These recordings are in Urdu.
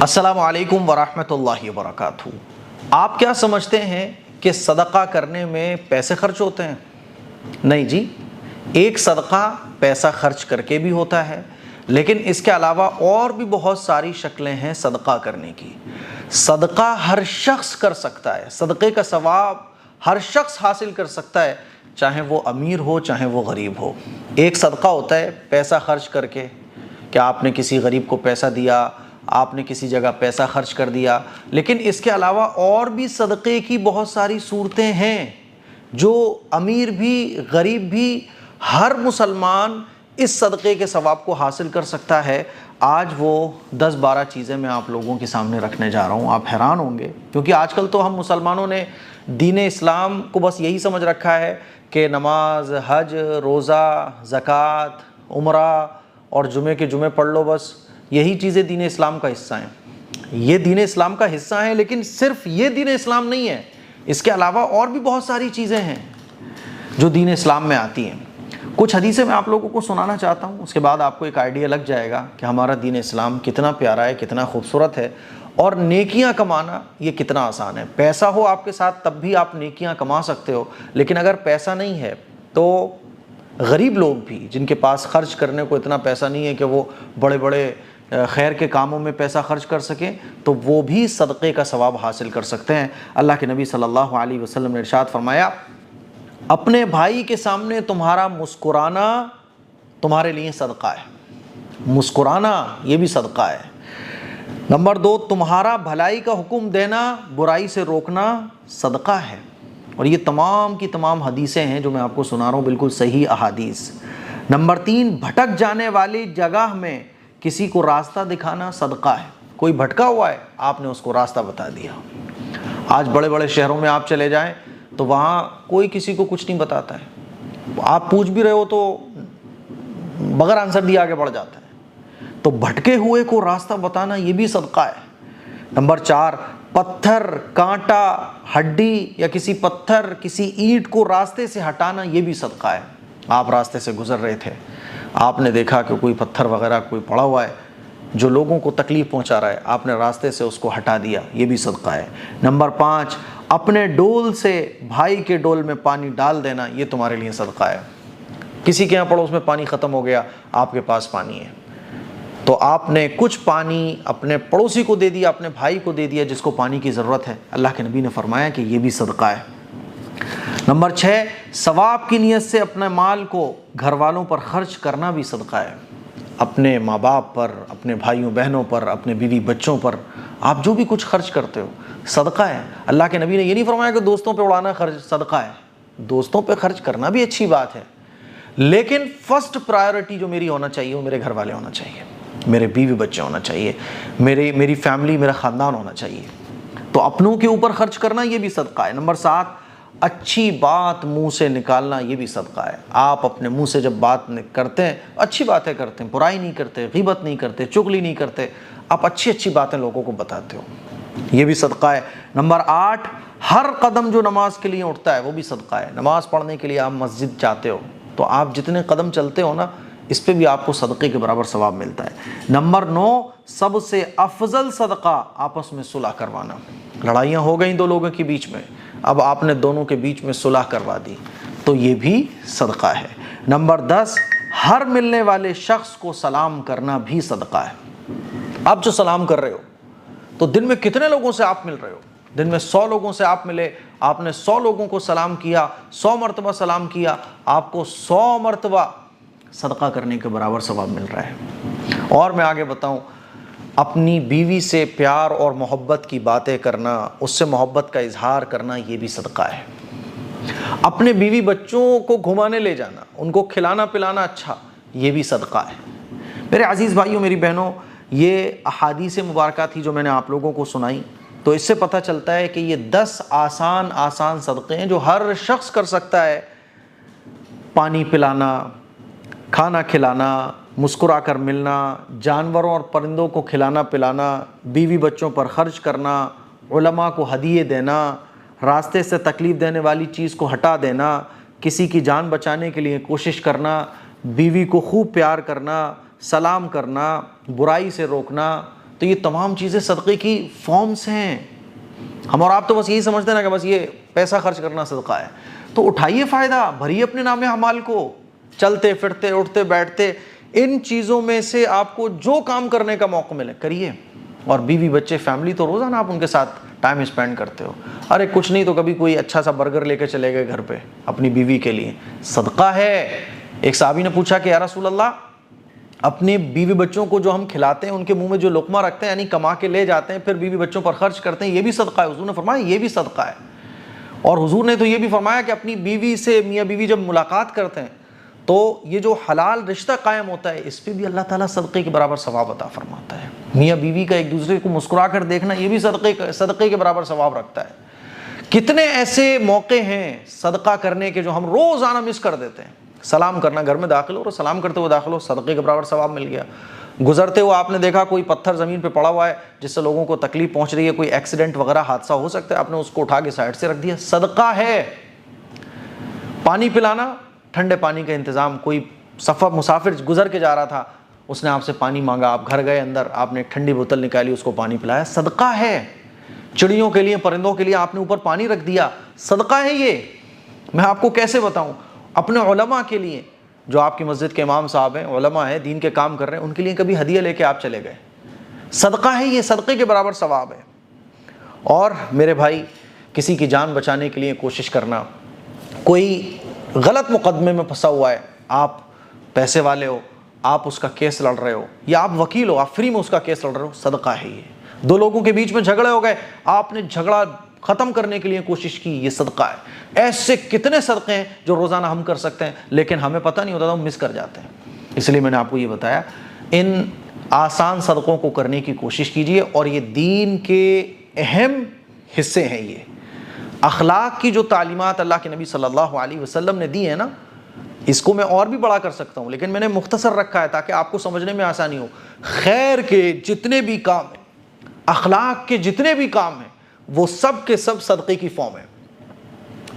السلام علیکم ورحمۃ اللہ وبرکاتہ۔ آپ کیا سمجھتے ہیں کہ صدقہ کرنے میں پیسے خرچ ہوتے ہیں؟ نہیں جی، ایک صدقہ پیسہ خرچ کر کے بھی ہوتا ہے، لیکن اس کے علاوہ اور بھی بہت ساری شکلیں ہیں صدقہ کرنے کی۔ صدقہ ہر شخص کر سکتا ہے، صدقے کا ثواب ہر شخص حاصل کر سکتا ہے، چاہے وہ امیر ہو چاہے وہ غریب ہو۔ ایک صدقہ ہوتا ہے پیسہ خرچ کر کے، کہ آپ نے کسی غریب کو پیسہ دیا، آپ نے کسی جگہ پیسہ خرچ کر دیا، لیکن اس کے علاوہ اور بھی صدقے کی بہت ساری صورتیں ہیں جو امیر بھی غریب بھی ہر مسلمان اس صدقے کے ثواب کو حاصل کر سکتا ہے۔ آج وہ 10-12 چیزیں میں آپ لوگوں کے سامنے رکھنے جا رہا ہوں، آپ حیران ہوں گے، کیونکہ آج کل تو ہم مسلمانوں نے دین اسلام کو بس یہی سمجھ رکھا ہے کہ نماز، حج، روزہ، زکوٰۃ، عمرہ اور جمعے کے جمعے پڑھ لو، بس یہی چیزیں دین اسلام کا حصہ ہیں۔ یہ دین اسلام کا حصہ ہیں، لیکن صرف یہ دین اسلام نہیں ہے، اس کے علاوہ اور بھی بہت ساری چیزیں ہیں جو دین اسلام میں آتی ہیں۔ کچھ حدیثیں میں آپ لوگوں کو سنانا چاہتا ہوں، اس کے بعد آپ کو ایک آئیڈیا لگ جائے گا کہ ہمارا دین اسلام کتنا پیارا ہے، کتنا خوبصورت ہے، اور نیکیاں کمانا یہ کتنا آسان ہے۔ پیسہ ہو آپ کے ساتھ تب بھی آپ نیکیاں کما سکتے ہو، لیکن اگر پیسہ نہیں ہے تو غریب لوگ بھی جن کے پاس خرچ کرنے کو اتنا پیسہ نہیں ہے کہ وہ بڑے بڑے خیر کے کاموں میں پیسہ خرچ کر سکیں، تو وہ بھی صدقے کا ثواب حاصل کر سکتے ہیں۔ اللہ کے نبی صلی اللہ علیہ وسلم نے ارشاد فرمایا، اپنے بھائی کے سامنے تمہارا مسکرانا تمہارے لیے صدقہ ہے۔ مسکرانا یہ بھی صدقہ ہے۔ نمبر 2، تمہارا بھلائی کا حکم دینا، برائی سے روکنا صدقہ ہے۔ اور یہ تمام کی تمام حدیثیں ہیں جو میں آپ کو سنا رہا ہوں، بالکل صحیح احادیث۔ نمبر 3، بھٹک جانے والی جگہ میں کسی کو راستہ دکھانا صدقہ ہے۔ کوئی بھٹکا ہوا ہے، آپ نے اس کو راستہ بتا دیا۔ آج بڑے بڑے شہروں میں آپ چلے جائیں تو وہاں کوئی کسی کو کچھ نہیں بتاتا ہے، آپ پوچھ بھی رہے ہو تو بغیر آنسر دیے آگے بڑھ جاتا ہے۔ تو بھٹکے ہوئے کو راستہ بتانا یہ بھی صدقہ ہے۔ نمبر 4، پتھر، کانٹا، ہڈی یا کسی پتھر کسی اینٹ کو راستے سے ہٹانا یہ بھی صدقہ ہے۔ آپ راستے سے گزر رہے تھے، آپ نے دیکھا کہ کوئی پتھر وغیرہ کوئی پڑا ہوا ہے جو لوگوں کو تکلیف پہنچا رہا ہے، آپ نے راستے سے اس کو ہٹا دیا، یہ بھی صدقہ ہے۔ نمبر 5، اپنے ڈول سے بھائی کے ڈول میں پانی ڈال دینا، یہ تمہارے لیے صدقہ ہے۔ کسی کے یہاں پڑوس میں پانی ختم ہو گیا، آپ کے پاس پانی ہے، تو آپ نے کچھ پانی اپنے پڑوسی کو دے دیا، اپنے بھائی کو دے دیا جس کو پانی کی ضرورت ہے۔ اللہ کے نبی نے فرمایا کہ یہ بھی صدقہ ہے۔ نمبر 6، ثواب کی نیت سے اپنے مال کو گھر والوں پر خرچ کرنا بھی صدقہ ہے۔ اپنے ماں باپ پر، اپنے بھائیوں بہنوں پر، اپنے بیوی بچوں پر آپ جو بھی کچھ خرچ کرتے ہو صدقہ ہے۔ اللہ کے نبی نے یہ نہیں فرمایا کہ دوستوں پہ اڑانا خرچ صدقہ ہے۔ دوستوں پہ خرچ کرنا بھی اچھی بات ہے، لیکن فرسٹ پرائیورٹی جو میری ہونا چاہیے وہ میرے گھر والے ہونا چاہیے، میرے بیوی بچے ہونا چاہیے، میری فیملی، میرا خاندان ہونا چاہیے۔ تو اپنوں کے اوپر خرچ کرنا یہ بھی صدقہ ہے۔ نمبر 7، اچھی بات منہ سے نکالنا یہ بھی صدقہ ہے۔ آپ اپنے منہ سے جب بات کرتے ہیں، اچھی باتیں کرتے ہیں، برائی نہیں کرتے، غیبت نہیں کرتے، چغلی نہیں کرتے، آپ اچھی اچھی باتیں لوگوں کو بتاتے ہو، یہ بھی صدقہ ہے۔ نمبر 8، ہر قدم جو نماز کے لیے اٹھتا ہے وہ بھی صدقہ ہے۔ نماز پڑھنے کے لیے آپ مسجد جاتے ہو تو آپ جتنے قدم چلتے ہو نا، اس پہ بھی آپ کو صدقے کے برابر ثواب ملتا ہے۔ نمبر 9، سب سے افضل صدقہ آپس میں صلح کروانا۔ لڑائیاں ہو گئیں دو لوگوں کے بیچ میں، اب آپ نے دونوں کے بیچ میں صلح کروا دی، تو یہ بھی صدقہ ہے۔ نمبر 10، ہر ملنے والے شخص کو سلام کرنا بھی صدقہ ہے۔ آپ جو سلام کر رہے ہو تو دن میں کتنے لوگوں سے آپ مل رہے ہو؟ دن میں 100 لوگوں سے آپ ملے، آپ نے 100 لوگوں کو سلام کیا، 100 مرتبہ سلام کیا، آپ کو 100 مرتبہ صدقہ کرنے کے برابر ثواب مل رہا ہے۔ اور میں آگے بتاؤں، اپنی بیوی سے پیار اور محبت کی باتیں کرنا، اس سے محبت کا اظہار کرنا یہ بھی صدقہ ہے۔ اپنے بیوی بچوں کو گھمانے لے جانا، ان کو کھلانا پلانا اچھا، یہ بھی صدقہ ہے۔ میرے عزیز بھائیوں، میری بہنوں، یہ احادیث مبارکہ تھی جو میں نے آپ لوگوں کو سنائی، تو اس سے پتہ چلتا ہے کہ یہ 10 آسان صدقے ہیں جو ہر شخص کر سکتا ہے۔ پانی پلانا، کھانا کھلانا، مسکرا کر ملنا، جانوروں اور پرندوں کو کھلانا پلانا، بیوی بچوں پر خرچ کرنا، علماء کو ہدیے دینا، راستے سے تکلیف دینے والی چیز کو ہٹا دینا، کسی کی جان بچانے کے لیے کوشش کرنا، بیوی کو خوب پیار کرنا، سلام کرنا، برائی سے روکنا۔ تو یہ تمام چیزیں صدقے کی فارمز ہیں. ہم اور آپ تو بس یہی سمجھتے ہیں نا کہ بس یہ پیسہ خرچ کرنا صدقہ ہے. تو اٹھائیے فائدہ, بھریے اپنے نام اعمال کو, چلتے پھرتے اٹھتے بیٹھتے ان چیزوں میں سے آپ کو جو کام کرنے کا موقع ملے کریے. اور بیوی بچے فیملی تو روزانہ آپ ان کے ساتھ ٹائم اسپینڈ کرتے ہو. ارے کچھ نہیں تو کبھی کوئی اچھا سا برگر لے کے چلے گئے گھر پہ اپنی بیوی کے لیے, صدقہ ہے. ایک صحابی نے پوچھا کہ یا رسول اللہ, اپنے بیوی بچوں کو جو ہم کھلاتے ہیں ان کے منہ میں جو لقمہ رکھتے ہیں, یعنی کما کے لے جاتے ہیں پھر بیوی بچوں پر خرچ کرتے ہیں, یہ بھی صدقہ ہے؟ حضور نے فرمایا یہ بھی صدقہ ہے. اور حضور نے تو یہ بھی فرمایا کہ اپنی بیوی سے میاں بیوی جب ملاقات کرتے ہیں تو یہ جو حلال رشتہ قائم ہوتا ہے اس پہ بھی اللہ تعالیٰ صدقے کے برابر ثواب عطا فرماتا ہے. میاں بیوی کا ایک دوسرے کو مسکرا کر دیکھنا یہ بھی صدقے کے برابر ثواب رکھتا ہے. کتنے ایسے موقع ہیں صدقہ کرنے کے جو ہم روزانہ مس کر دیتے ہیں. سلام کرنا, گھر میں داخل ہو اور سلام کرتے ہوئے داخل ہو, صدقے کے برابر ثواب مل گیا. گزرتے ہوئے آپ نے دیکھا کوئی پتھر زمین پہ پڑا ہوا ہے جس سے لوگوں کو تکلیف پہنچ رہی ہے, کوئی ایکسیڈنٹ وغیرہ حادثہ ہو سکتا ہے, آپ نے اس کو اٹھا کے سائڈ سے رکھ دیا, صدقہ ہے. پانی پلانا, ٹھنڈے پانی کا انتظام, کوئی مسافر گزر کے جا رہا تھا, اس نے آپ سے پانی مانگا, آپ گھر گئے اندر, آپ نے ایک ٹھنڈی بوتل نکالی, اس کو پانی پلایا, صدقہ ہے. چڑیوں کے لیے, پرندوں کے لیے آپ نے اوپر پانی رکھ دیا, صدقہ ہے. یہ میں آپ کو کیسے بتاؤں. اپنے علماء کے لیے, جو آپ کی مسجد کے امام صاحب ہیں, علماء ہیں, دین کے کام کر رہے ہیں, ان کے لیے کبھی ہدیہ لے کے آپ چلے گئے, صدقہ ہے. یہ صدقے کے برابر ثواب ہے. اور میرے بھائی, کسی کی جان بچانے کے لیے کوشش کرنا, کوئی غلط مقدمے میں پھنسا ہوا ہے, آپ پیسے والے ہو, آپ اس کا کیس لڑ رہے ہو, یا آپ وکیل ہو, آپ فری میں اس کا کیس لڑ رہے ہو, صدقہ ہے یہ. دو لوگوں کے بیچ میں جھگڑے ہو گئے, آپ نے جھگڑا ختم کرنے کے لیے کوشش کی, یہ صدقہ ہے. ایسے کتنے صدقے ہیں جو روزانہ ہم کر سکتے ہیں لیکن ہمیں پتہ نہیں ہوتا تو ہم مس کر جاتے ہیں. اس لیے میں نے آپ کو یہ بتایا, ان آسان صدقوں کو کرنے کی کوشش کیجیے. اور یہ دین کے اہم حصے ہیں. یہ اخلاق کی جو تعلیمات اللہ کے نبی صلی اللہ علیہ وسلم نے دی ہے نا, اس کو میں اور بھی بڑا کر سکتا ہوں لیکن میں نے مختصر رکھا ہے تاکہ آپ کو سمجھنے میں آسانی ہو. خیر کے جتنے بھی کام ہیں, اخلاق کے جتنے بھی کام ہیں, وہ سب کے سب صدقے کی فارم ہے.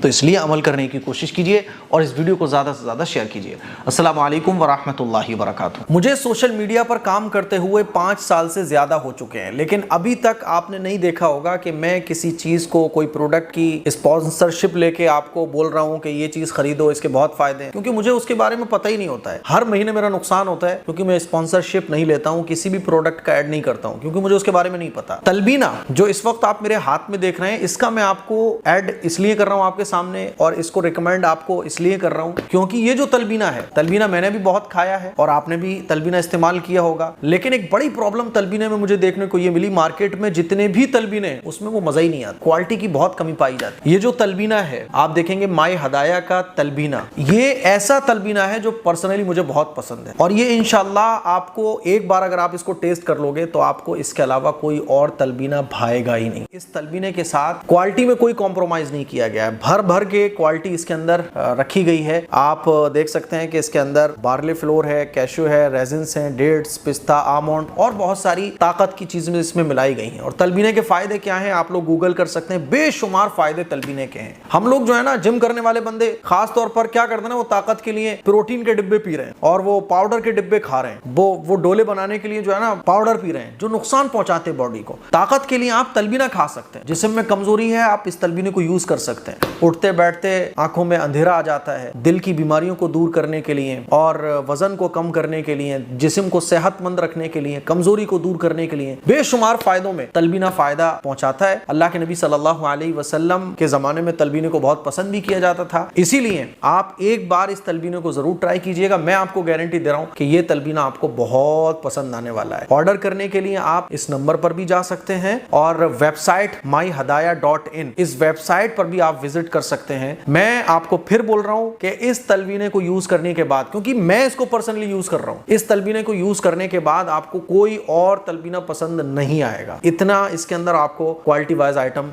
تو اس لیے عمل کرنے کی کوشش کیجیے اور اس ویڈیو کو زیادہ سے زیادہ شیئر کیجیے. السلام علیکم ورحمۃ اللہ وبرکاتہ. مجھے سوشل میڈیا پر کام کرتے ہوئے 5 سال سے زیادہ ہو چکے ہیں, لیکن ابھی تک آپ نے نہیں دیکھا ہوگا کہ میں کسی چیز کو, کوئی پروڈکٹ کی اسپانسرشپ لے کے آپ کو بول رہا ہوں کہ یہ چیز خریدو, اس کے بہت فائدے ہیں, کیونکہ مجھے اس کے بارے میں پتہ ہی نہیں ہوتا ہے. ہر مہینے میرا نقصان ہوتا ہے کیونکہ میں اسپانسرشپ نہیں لیتا ہوں, کسی بھی پروڈکٹ کا ایڈ نہیں کرتا ہوں کیونکہ مجھے اس کے بارے میں نہیں پتا. تلبینہ جو اس وقت آپ میرے ہاتھ میں دیکھ رہے ہیں, اس کا میں آپ کو ایڈ اس لیے کر رہا ہوں آپ کے سامنے, اور اس کو ریکمینڈ آپ کو اس لیے کر رہا ہوں کیونکہ یہ جو تلبینہ ہے, تلبینہ میں نے بھی بہت کھایا ہے اور آپ نے بھی تلبینہ استعمال کیا ہوگا. لیکن ایک بڑی پرابلم تلبینے میں مجھے دیکھنے کو یہ ملی, مارکیٹ میں جتنے بھی تلبینے ہیں اس میں وہ مزہ ہی نہیں آتا, کوالٹی کی بہت کمی پائی جاتی. یہ جو تلبینہ ہے آپ دیکھیں گے, مائی ہدایہ کا تلبینہ, یہ ایسا تلبینہ ہے جو پرسنلی مجھے بہت پسند ہے. اور یہ انشاءاللہ آپ کو ایک بار اگر آپ اس کو ٹیسٹ کر لو گے تو آپ کو اس کے علاوہ کوئی اور تلبینہ بھائے گا ہی نہیں. اس تلبینے کے ساتھ کوالٹی میں کوئی کمپرومائز نہیں کیا گیا ہے, بھر بھر کے کوالٹی اس کے اندر رکھی گئی ہے. آپ دیکھ سکتے ہیں کہ اس کے اندر بارلے فلور ہے, کیشو ہے, ریزنس ہیں, ڈیٹس, پستہ, آمونڈ اور بہت ساری طاقت کی چیزیں اس میں ملائی گئی ہیں. اور تلبینے کے فائدے کیا ہیں آپ لوگ گوگل کر سکتے ہیں, بے شمار فائدے تلبینے کے ہیں. ہم لوگ جو ہے نا جم کرنے والے بندے خاص طور پر کیا کرتے ہیں نا, وہ طاقت کے لیے پروٹین کے ڈبے پی رہے ہیں اور وہ پاؤڈر کے ڈبے کھا رہے ہیں, وہ ڈولے بنانے کے لیے جو ہے نا پاؤڈر پی رہے ہیں جو نقصان پہنچاتے ہیں باڈی کو. طاقت کے لیے آپ تلبینہ کھا سکتے ہیں. جسم میں کمزوری ہے آپ اس تلبینے کو یوز کر سکتے ہیں. اٹھتے بیٹھتے آنکھوں میں اندھیرا آ جاتا ہے, دل کی بیماریوں کو دور کرنے کے لیے اور وزن کو کم کرنے کے لیے, جسم کو صحت مند رکھنے کے لیے, کمزوری کو دور کرنے کے لیے, بے شمار فائدوں میں تلبینہ فائدہ پہنچاتا ہے. اللہ کے نبی صلی اللہ علیہ وسلم کے زمانے میں تلبینے کو بہت پسند بھی کیا جاتا تھا. اسی لیے آپ ایک بار اس تلبینے کو ضرور ٹرائی کیجئے گا. میں آپ کو گارنٹی دے رہا ہوں کہ یہ تلبینہ آپ کو بہت پسند آنے والا ہے. آرڈر کرنے کے لیے آپ اس نمبر پر بھی جا سکتے ہیں اور ویب سائٹ myhadaya.in, اس ویب سائٹ پر بھی آپ وزٹ کر سکتے ہیں. میں آپ کو پھر بول رہا ہوں کہ اس تلبینے کو یوز کرنے کے بعد, کیونکہ میں اس کو پرسنلی یوز کر رہا ہوں, اس تلبینے کو یوز کرنے کے بعد آپ کو کوئی اور تلبینہ پسند نہیں آئے گا. اتنا اس کے اندر آپ کو کوالٹی وائز آئٹم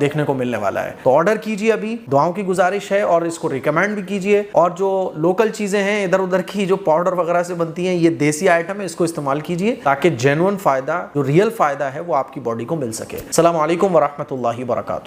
دیکھنے کو ملنے والا ہے. تو آرڈر کیجئے, ابھی دعاؤں کی گزارش ہے, اور اس کو ریکمینڈ بھی کیجئے. اور جو لوکل چیزیں ہیں ادھر ادھر کی جو پاؤڈر وغیرہ سے بنتی ہیں, یہ دیسی آئٹم ہے, اس کو استعمال کیجئے تاکہ جینوئن فائدہ, جو ریئل فائدہ ہے وہ آپ کی باڈی کو مل سکے. السلام علیکم ورحمۃ اللہ وبرکاتہ.